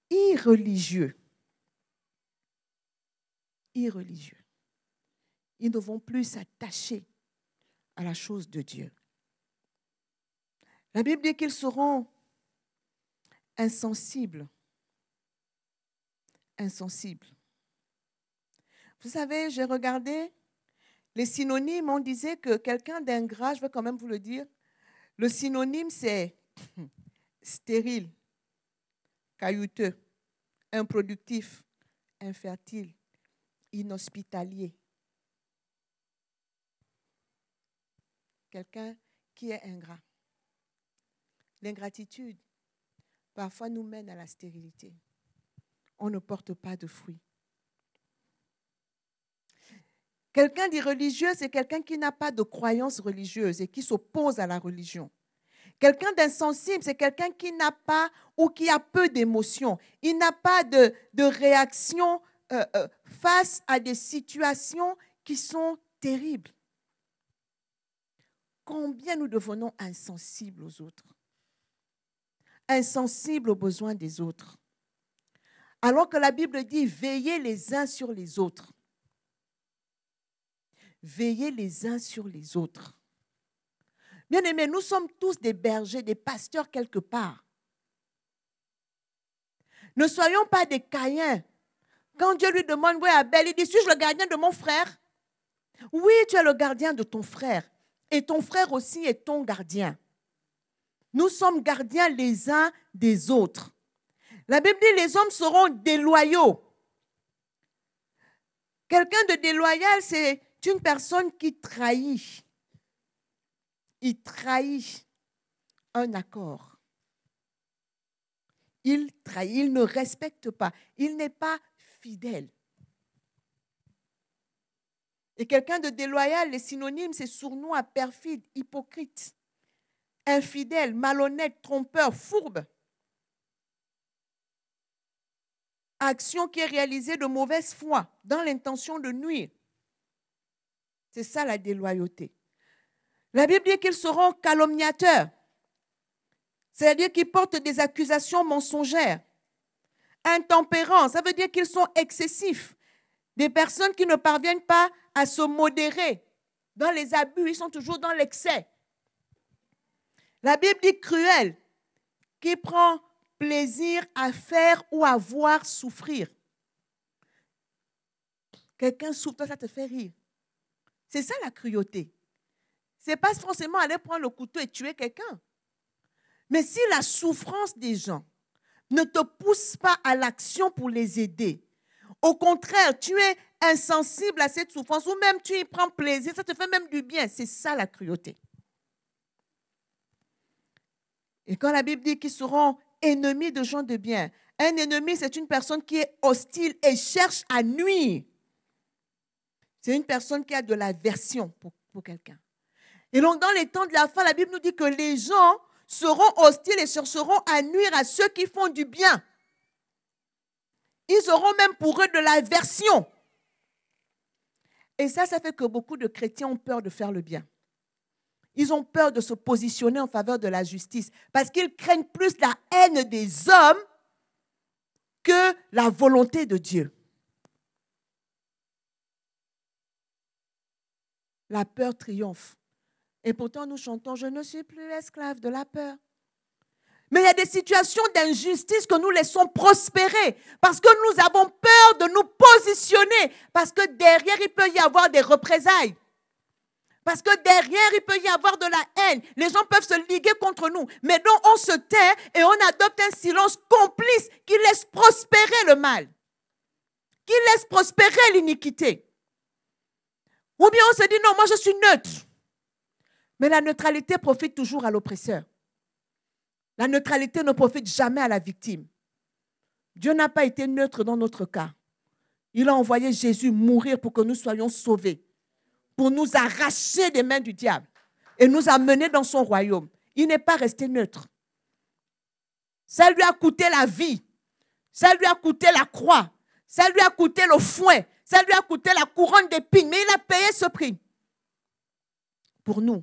irreligieux. Irreligieux. Ils ne vont plus s'attacher à la chose de Dieu. La Bible dit qu'ils seront insensibles. Insensibles. Vous savez, j'ai regardé les synonymes, on disait que quelqu'un d'ingrat, je vais quand même vous le dire, le synonyme c'est stérile, caillouteux, improductif, infertile, inhospitalier. Quelqu'un qui est ingrat. L'ingratitude, parfois, nous mène à la stérilité. On ne porte pas de fruits. Quelqu'un d'irreligieux, c'est quelqu'un qui n'a pas de croyance religieuse et qui s'oppose à la religion. Quelqu'un d'insensible, c'est quelqu'un qui n'a pas ou qui a peu d'émotions. Il n'a pas de réaction face à des situations qui sont terribles. Combien nous devenons insensibles aux autres, insensibles aux besoins des autres. Alors que la Bible dit, veillez les uns sur les autres. Veillez les uns sur les autres. Bien aimés, nous sommes tous des bergers, des pasteurs quelque part. Ne soyons pas des Caïns. Quand Dieu lui demande, oui, Abel, il dit, suis-je le gardien de mon frère? Oui, tu es le gardien de ton frère. Et ton frère aussi est ton gardien. Nous sommes gardiens les uns des autres. La Bible dit, les hommes seront déloyaux. Quelqu'un de déloyal, c'est une personne qui trahit. Il trahit un accord. Il trahit, il ne respecte pas. Il n'est pas fidèle. Et quelqu'un de déloyal, les synonymes, c'est sournois, perfide, hypocrite, infidèle, malhonnête, trompeur, fourbe. Action qui est réalisée de mauvaise foi, dans l'intention de nuire. C'est ça la déloyauté. La Bible dit qu'ils seront calomniateurs, c'est-à-dire qu'ils portent des accusations mensongères. Intempérants, ça veut dire qu'ils sont excessifs. Des personnes qui ne parviennent pas à se modérer. Dans les abus, ils sont toujours dans l'excès. La Bible dit cruel, qui prend plaisir à faire ou à voir souffrir. Quelqu'un souffre, toi, ça te fait rire. C'est ça la cruauté. Ce n'est pas forcément aller prendre le couteau et tuer quelqu'un. Mais si la souffrance des gens ne te pousse pas à l'action pour les aider, au contraire, tu es insensible à cette souffrance ou même tu y prends plaisir, ça te fait même du bien. C'est ça la cruauté. Et quand la Bible dit qu'ils seront ennemis de gens de bien, un ennemi, c'est une personne qui est hostile et cherche à nuire. C'est une personne qui a de l'aversion pour quelqu'un. Et donc, dans les temps de la fin, la Bible nous dit que les gens seront hostiles et chercheront à nuire à ceux qui font du bien. Ils auront même pour eux de l'aversion. Et ça fait que beaucoup de chrétiens ont peur de faire le bien. Ils ont peur de se positionner en faveur de la justice parce qu'ils craignent plus la haine des hommes que la volonté de Dieu. La peur triomphe Et pourtant, nous chantons, je ne suis plus esclave de la peur. Mais il y a des situations d'injustice que nous laissons prospérer parce que nous avons peur de nous positionner, parce que derrière, il peut y avoir des représailles. Parce que derrière, il peut y avoir de la haine. Les gens peuvent se liguer contre nous. Mais donc, on se tait et on adopte un silence complice qui laisse prospérer le mal, qui laisse prospérer l'iniquité. Ou bien on se dit, non, moi je suis neutre. Mais la neutralité profite toujours à l'oppresseur. La neutralité ne profite jamais à la victime. Dieu n'a pas été neutre dans notre cas. Il a envoyé Jésus mourir pour que nous soyons sauvés, pour nous arracher des mains du diable et nous amener dans son royaume. Il n'est pas resté neutre. Ça lui a coûté la vie. Ça lui a coûté la croix. Ça lui a coûté le fouet. Ça lui a coûté la couronne d'épines. Mais il a payé ce prix pour nous.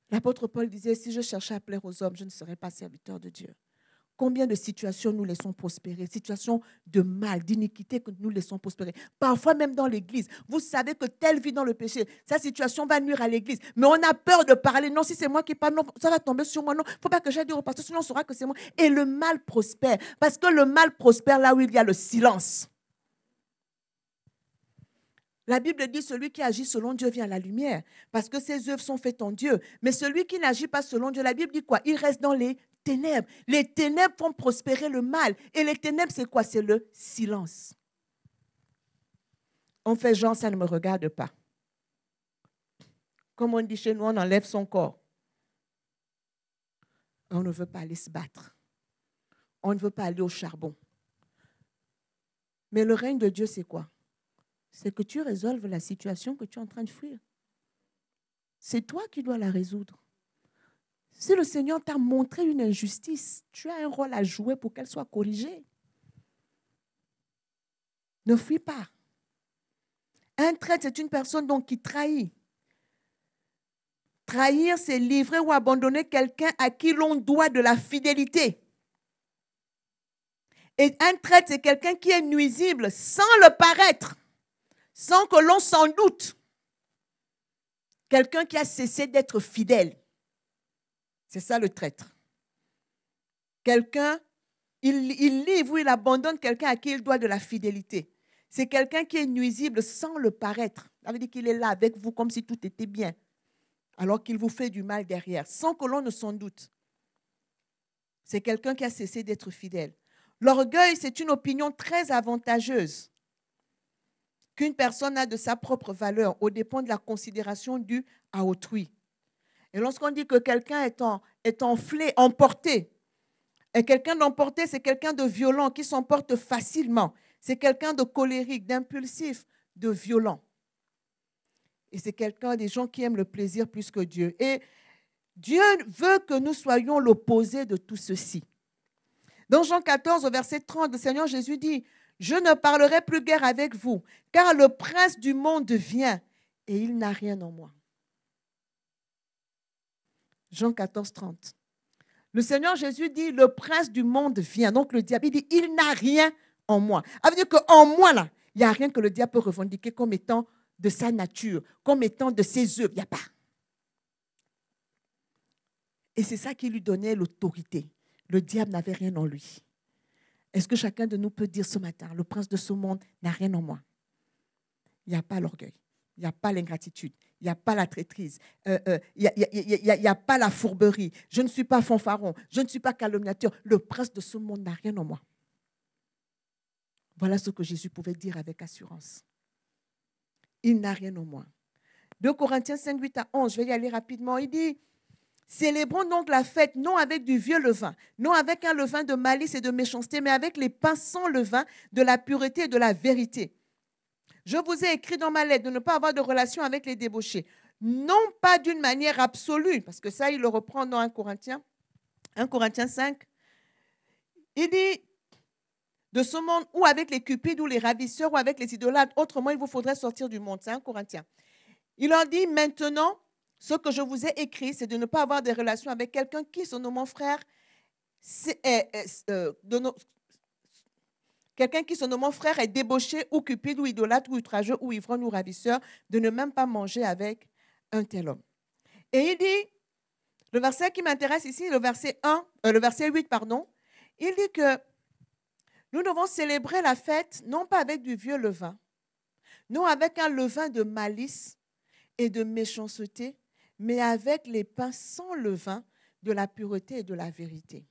L'apôtre Paul disait, si je cherchais à plaire aux hommes, je ne serais pas serviteur de Dieu. Combien de situations nous laissons prospérer, situations de mal, d'iniquité que nous laissons prospérer. Parfois même dans l'église, vous savez que telle vit dans le péché, sa situation va nuire à l'église. Mais on a peur de parler. Non, si c'est moi qui parle, non, ça va tomber sur moi. Non, il ne faut pas que j'aille dire au pasteur, sinon on saura que c'est moi. Et le mal prospère. Parce que le mal prospère là où il y a le silence. La Bible dit, celui qui agit selon Dieu vient à la lumière, parce que ses œuvres sont faites en Dieu. Mais celui qui n'agit pas selon Dieu, la Bible dit quoi? Il reste dans les ténèbres. Les ténèbres font prospérer le mal. Et les ténèbres, c'est quoi? C'est le silence. On fait genre, ça ne me regarde pas. Comme on dit chez nous, on enlève son corps. On ne veut pas aller se battre. On ne veut pas aller au charbon. Mais le règne de Dieu, c'est quoi? C'est que tu résolves la situation que tu es en train de fuir. C'est toi qui dois la résoudre. Si le Seigneur t'a montré une injustice, tu as un rôle à jouer pour qu'elle soit corrigée. Ne fuis pas. Un traître, c'est une personne donc qui trahit. Trahir, c'est livrer ou abandonner quelqu'un à qui l'on doit de la fidélité. Et un traître, c'est quelqu'un qui est nuisible sans le paraître, sans que l'on s'en doute. Quelqu'un qui a cessé d'être fidèle. C'est ça le traître. Quelqu'un, il livre ou il abandonne quelqu'un à qui il doit de la fidélité. C'est quelqu'un qui est nuisible sans le paraître. Ça veut dire qu'il est là avec vous comme si tout était bien, alors qu'il vous fait du mal derrière, sans que l'on ne s'en doute. C'est quelqu'un qui a cessé d'être fidèle. L'orgueil, c'est une opinion très avantageuse qu'une personne a de sa propre valeur au dépend de la considération due à autrui. Et lorsqu'on dit que quelqu'un est enflé, emporté, et quelqu'un d'emporté, c'est quelqu'un de violent qui s'emporte facilement. C'est quelqu'un de colérique, d'impulsif, de violent. Et c'est quelqu'un des gens qui aiment le plaisir plus que Dieu. Et Dieu veut que nous soyons l'opposé de tout ceci. Dans Jean 14, au verset 30, le Seigneur Jésus dit, « Je ne parlerai plus guère avec vous, car le prince du monde vient, et il n'a rien en moi. » Jean 14, 30. Le Seigneur Jésus dit, le prince du monde vient. Donc le diable, il dit, il n'a rien en moi. Ça veut dire qu'en moi, là, il n'y a rien que le diable peut revendiquer comme étant de sa nature, comme étant de ses œuvres. Il n'y a pas. Et c'est ça qui lui donnait l'autorité. Le diable n'avait rien en lui. Est-ce que chacun de nous peut dire ce matin, le prince de ce monde n'a rien en moi? Il n'y a pas l'orgueil, il n'y a pas l'ingratitude, il n'y a pas la traîtrise, il n'y a pas la fourberie. Je ne suis pas fanfaron, je ne suis pas calomniateur. Le prince de ce monde n'a rien en moi. Voilà ce que Jésus pouvait dire avec assurance. Il n'a rien en moi. 2 Corinthiens 5, 8 à 11, je vais y aller rapidement. Il dit, célébrons donc la fête, non avec du vieux levain, non avec un levain de malice et de méchanceté, mais avec les pains sans levain de la pureté et de la vérité. Je vous ai écrit dans ma lettre de ne pas avoir de relation avec les débauchés, non pas d'une manière absolue, parce que ça, il le reprend dans 1 Corinthiens 5. Il dit, de ce monde, ou avec les cupides, ou les ravisseurs, ou avec les idolâtres, autrement, il vous faudrait sortir du monde. C'est 1 Corinthiens. Il leur dit, maintenant, ce que je vous ai écrit, c'est de ne pas avoir de relation avec quelqu'un qui, se nommant frère, quelqu'un qui, se nommant frère, est débauché, ou cupide, ou idolâtre, ou outrageux, ou ivrogne, ou ravisseur, de ne même pas manger avec un tel homme. Et il dit, le verset qui m'intéresse ici, le verset 8, pardon, il dit que nous devons célébrer la fête, non pas avec du vieux levain, non avec un levain de malice et de méchanceté, mais avec les pains sans levain de la pureté et de la vérité.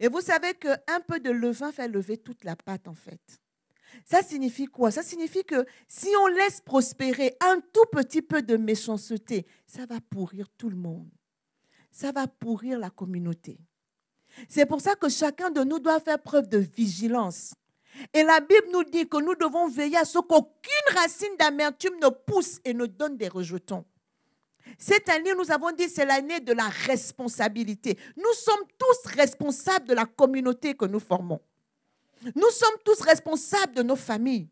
Et vous savez qu'un peu de levain fait lever toute la pâte en fait. Ça signifie quoi? Ça signifie que si on laisse prospérer un tout petit peu de méchanceté, ça va pourrir tout le monde. Ça va pourrir la communauté. C'est pour ça que chacun de nous doit faire preuve de vigilance. Et la Bible nous dit que nous devons veiller à ce qu'aucune racine d'amertume ne pousse et ne donne des rejetons. Cette année, nous avons dit, c'est l'année de la responsabilité. Nous sommes tous responsables de la communauté que nous formons. Nous sommes tous responsables de nos familles.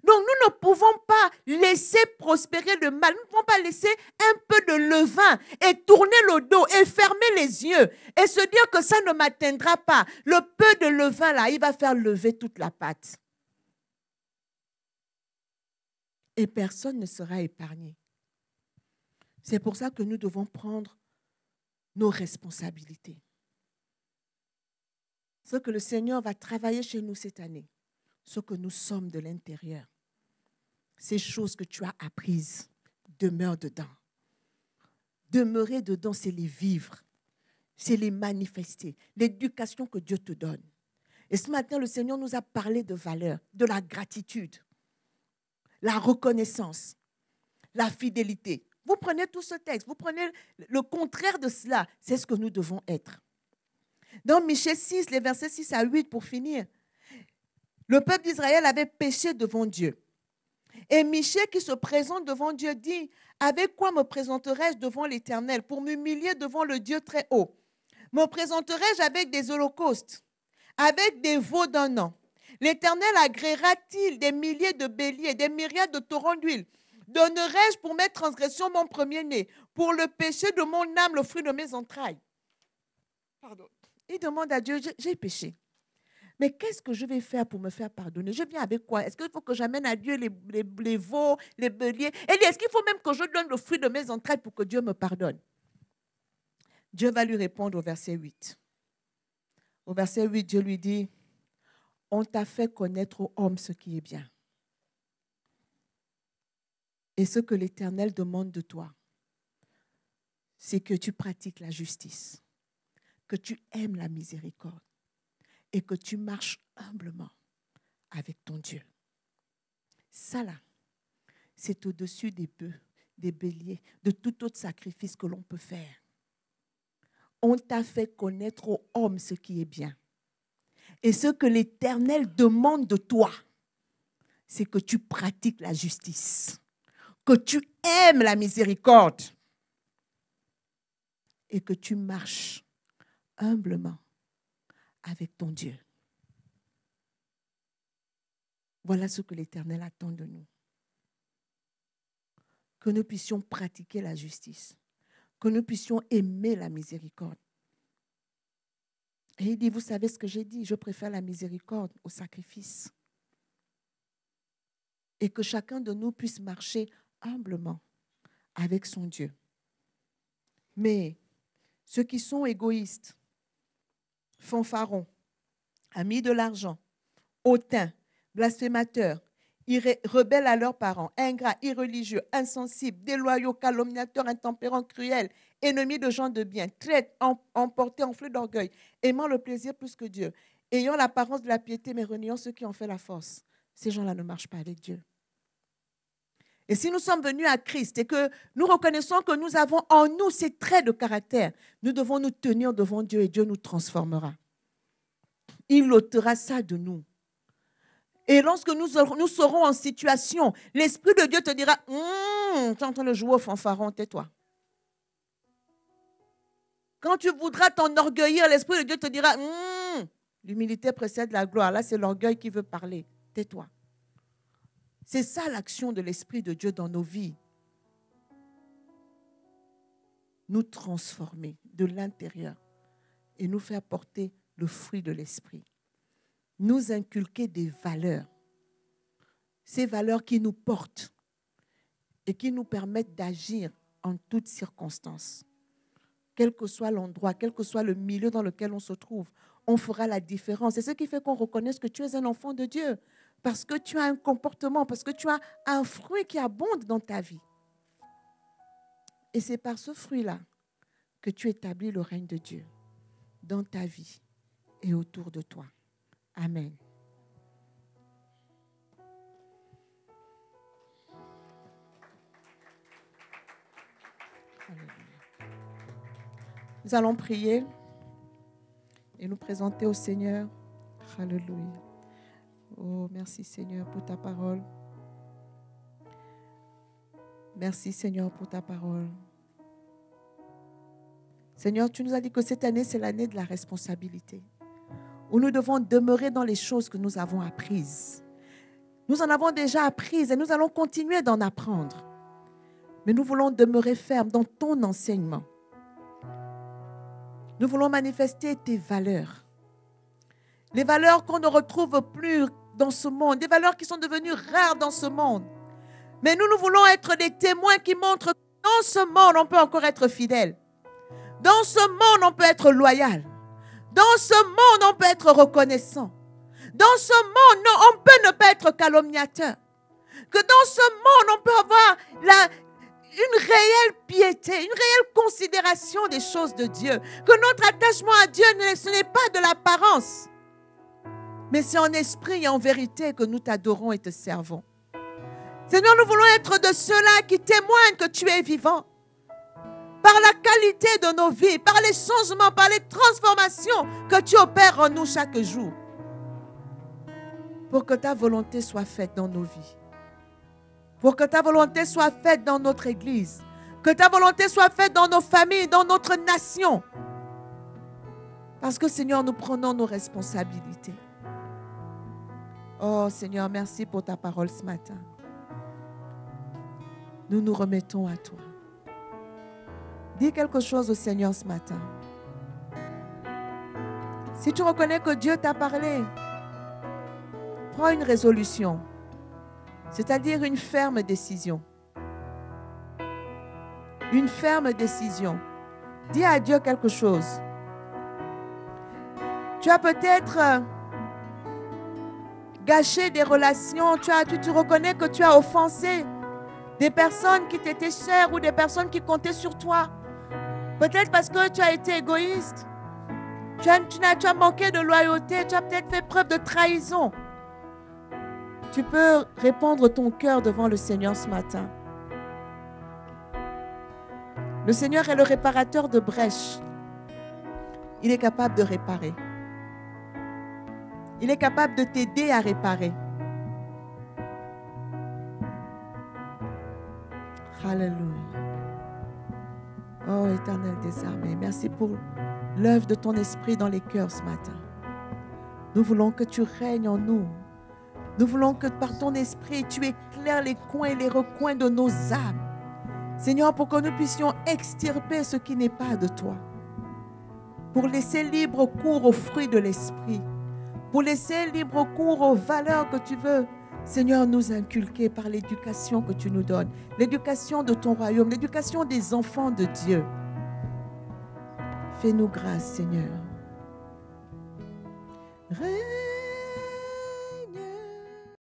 Donc, nous ne pouvons pas laisser prospérer le mal. Nous ne pouvons pas laisser un peu de levain et tourner le dos et fermer les yeux et se dire que ça ne m'atteindra pas. Le peu de levain, là, il va faire lever toute la pâte. Et personne ne sera épargné. C'est pour ça que nous devons prendre nos responsabilités. Ce que le Seigneur va travailler chez nous cette année, ce que nous sommes de l'intérieur. Ces choses que tu as apprises, demeure dedans. Demeurer dedans, c'est les vivre, c'est les manifester, l'éducation que Dieu te donne. Et ce matin, le Seigneur nous a parlé de valeur, de la gratitude, la reconnaissance, la fidélité. Vous prenez tout ce texte, vous prenez le contraire de cela, c'est ce que nous devons être. Dans Michée 6, les versets 6 à 8, pour finir, le peuple d'Israël avait péché devant Dieu. Et Michée qui se présente devant Dieu dit, « Avec quoi me présenterai-je devant l'Éternel pour m'humilier devant le Dieu très haut? Me présenterai-je avec des holocaustes, avec des veaux d'un an? L'Éternel agréera-t-il des milliers de béliers, des myriades de torrents d'huile? Donnerai-je pour mes transgressions mon premier-né, pour le péché de mon âme, le fruit de mes entrailles? » Pardon. Il demande à Dieu, j'ai péché. Mais qu'est-ce que je vais faire pour me faire pardonner? Je viens avec quoi? Est-ce qu'il faut que j'amène à Dieu les veaux, les béliers? Est-ce qu'il faut même que je donne le fruit de mes entrailles pour que Dieu me pardonne? Dieu va lui répondre au verset 8. Au verset 8, Dieu lui dit, « On t'a fait connaître aux hommes ce qui est bien. Et ce que l'Éternel demande de toi, c'est que tu pratiques la justice, que tu aimes la miséricorde et que tu marches humblement avec ton Dieu. » Ça là, c'est au-dessus des bœufs, des béliers, de tout autre sacrifice que l'on peut faire. On t'a fait connaître aux hommes ce qui est bien. Et ce que l'Éternel demande de toi, c'est que tu pratiques la justice, que tu aimes la miséricorde et que tu marches humblement avec ton Dieu. Voilà ce que l'Éternel attend de nous. Que nous puissions pratiquer la justice, que nous puissions aimer la miséricorde. Et il dit, vous savez ce que j'ai dit, je préfère la miséricorde au sacrifice. Et que chacun de nous puisse marcher humblement avec son Dieu. Mais ceux qui sont égoïstes, fanfarons, amis de l'argent, hautains, blasphémateurs, rebelles à leurs parents, ingrats, irreligieux, insensibles, déloyaux, calomniateurs, intempérants, cruels, ennemis de gens de bien, traîtres, emportés, enflés d'orgueil, aimant le plaisir plus que Dieu, ayant l'apparence de la piété, mais reniant ceux qui en fait la force. Ces gens-là ne marchent pas avec Dieu. Et si nous sommes venus à Christ et que nous reconnaissons que nous avons en nous ces traits de caractère, nous devons nous tenir devant Dieu et Dieu nous transformera. Il ôtera ça de nous. Et lorsque nous serons en situation, l'Esprit de Dieu te dira, tu es en train de jouer au fanfaron, tais-toi. Quand tu voudras t'enorgueillir, l'Esprit de Dieu te dira, l'humilité précède la gloire. Là, c'est l'orgueil qui veut parler. Tais-toi. C'est ça l'action de l'Esprit de Dieu dans nos vies. Nous transformer de l'intérieur et nous faire porter le fruit de l'Esprit. Nous inculquer des valeurs. Ces valeurs qui nous portent et qui nous permettent d'agir en toutes circonstances. Quel que soit l'endroit, quel que soit le milieu dans lequel on se trouve, on fera la différence. C'est ce qui fait qu'on reconnaisse que tu es un enfant de Dieu, parce que tu as un comportement, parce que tu as un fruit qui abonde dans ta vie. Et c'est par ce fruit-là que tu établis le règne de Dieu dans ta vie et autour de toi. Amen. Nous allons prier et nous présenter au Seigneur. Alléluia. Oh, merci Seigneur pour ta parole. Merci Seigneur pour ta parole. Seigneur, tu nous as dit que cette année, c'est l'année de la responsabilité, où nous devons demeurer dans les choses que nous avons apprises. Nous en avons déjà apprises et nous allons continuer d'en apprendre. Mais nous voulons demeurer fermes dans ton enseignement. Nous voulons manifester tes valeurs. Les valeurs qu'on ne retrouve plus dans ce monde, des valeurs qui sont devenues rares dans ce monde. Mais nous voulons être des témoins qui montrent que dans ce monde, on peut encore être fidèle. Dans ce monde, on peut être loyal. Dans ce monde, on peut être reconnaissant. Dans ce monde, non, on peut ne pas être calomniateur. Que dans ce monde, on peut avoir une réelle piété, une réelle considération des choses de Dieu. Que notre attachement à Dieu, ce n'est pas de l'apparence, mais c'est en esprit et en vérité que nous t'adorons et te servons. Seigneur, nous voulons être de ceux-là qui témoignent que tu es vivant. Par la qualité de nos vies, par les changements, par les transformations que tu opères en nous chaque jour. Pour que ta volonté soit faite dans nos vies. Pour que ta volonté soit faite dans notre Église. Que ta volonté soit faite dans nos familles, dans notre nation. Parce que Seigneur, nous prenons nos responsabilités. Oh Seigneur, merci pour ta parole ce matin. Nous nous remettons à toi. Dis quelque chose au Seigneur ce matin. Si tu reconnais que Dieu t'a parlé, prends une résolution, c'est-à-dire une ferme décision. Une ferme décision. Dis à Dieu quelque chose. Tu as peut-être gâché des relations, tu reconnais que tu as offensé des personnes qui t'étaient chères ou des personnes qui comptaient sur toi. Peut-être parce que tu as été égoïste. Tu as manqué de loyauté. Tu as peut-être fait preuve de trahison. Tu peux répandre ton cœur devant le Seigneur ce matin. Le Seigneur est le réparateur de brèches. Il est capable de réparer. Il est capable de t'aider à réparer. Alléluia. Oh, Éternel des armées, merci pour l'œuvre de ton esprit dans les cœurs ce matin. Nous voulons que tu règnes en nous. Nous voulons que par ton esprit, tu éclaires les coins et les recoins de nos âmes. Seigneur, pour que nous puissions extirper ce qui n'est pas de toi. Pour laisser libre cours aux fruits de l'esprit. Pour laisser libre cours aux valeurs que tu veux, Seigneur, nous inculquer par l'éducation que tu nous donnes. L'éducation de ton royaume, l'éducation des enfants de Dieu. Fais-nous grâce, Seigneur.